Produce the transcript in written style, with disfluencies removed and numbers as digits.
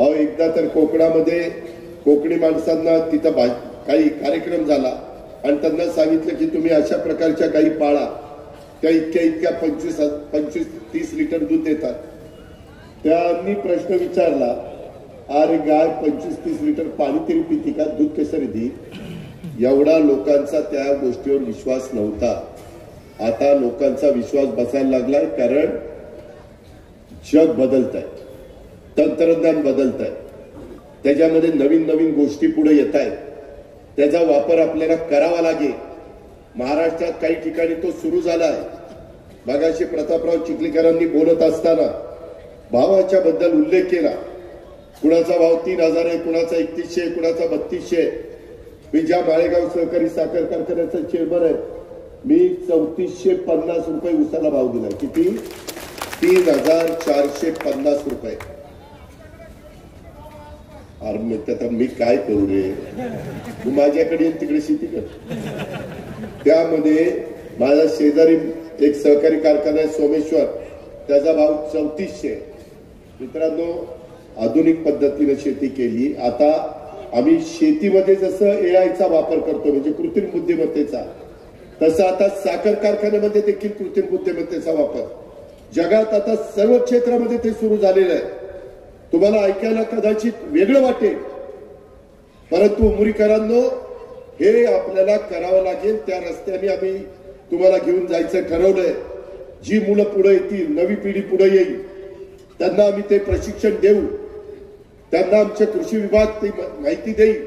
अहो एकदा तर कोकणामध्ये कोकणी माणसांना तिथं काही कार्यक्रम झाला आणि त्यांना सांगितलं की तुम्ही अशा प्रकारच्या गायी पाळा, त्या इतक्या 25-30 लिटर दूध देतात. त्यांनी प्रश्न विचारला, अरे गाय 25-30 लिटर पाणी तरी पिती का, दूध कसं दी? एवढा लोकांचा त्या गोष्टीवर विश्वास नव्हता. आता लोकांचा विश्वास बसायला लागलाय, कारण जग बदलत आहे, तंत्रज्ञान बदलत आहे, त्याच्यामध्ये नवीन नवीन गोष्टी पुढे येत आहेत. त्याचा वापर आपल्याला करावा लागेल. महाराष्ट्रात काही ठिकाणी तो सुरू झालाय. मगाशी प्रतापराव चिखलीकरांनी बोलत असताना भावाच्या बद्दल उल्लेख केला. कुणाचा भाव 3000 आहे, कुणाचा 3100, कुणाचा 3200. मी ज्या माळेगाव सहकारी साखर कारखान्याचा चेअरमन आहे, मी 3450 रुपये उसाला भाव दिलाय. किती? 3450 रुपये. अरे त्यात मी काय करू रे, तू माझ्याकडे तिकडे शेती कर. त्यामध्ये माझा शेजारी एक सहकारी कारखाना आहे सोमेश्वर, त्याचा भाव 3400. मित्रांनो, आधुनिक पद्धतीने शेती केली. आता आम्ही शेतीमध्ये जसं एआयचा वापर करतो, म्हणजे कृत्रिम बुद्धिमत्तेचा, तसं आता साखर कारखान्यामध्ये देखील कृत्रिम बुद्धिमत्तेचा वापर जगात आता सर्व क्षेत्रामध्ये ते सुरू झालेलं आहे. तुम्हाला ऐकायला कदाचित वेगळं वाटेल, परंतु उमरीकरांनो, हे आपल्याला करावं लागेल. त्या रस्त्याने आम्ही तुम्हाला घेऊन जायचं ठरवलंय. जी मुलं पुढे येतील, नवी पिढी पुढे येईल, त्यांना आम्ही ते प्रशिक्षण देऊ. त्यांना आमचे कृषी विभाग ते माहिती देईल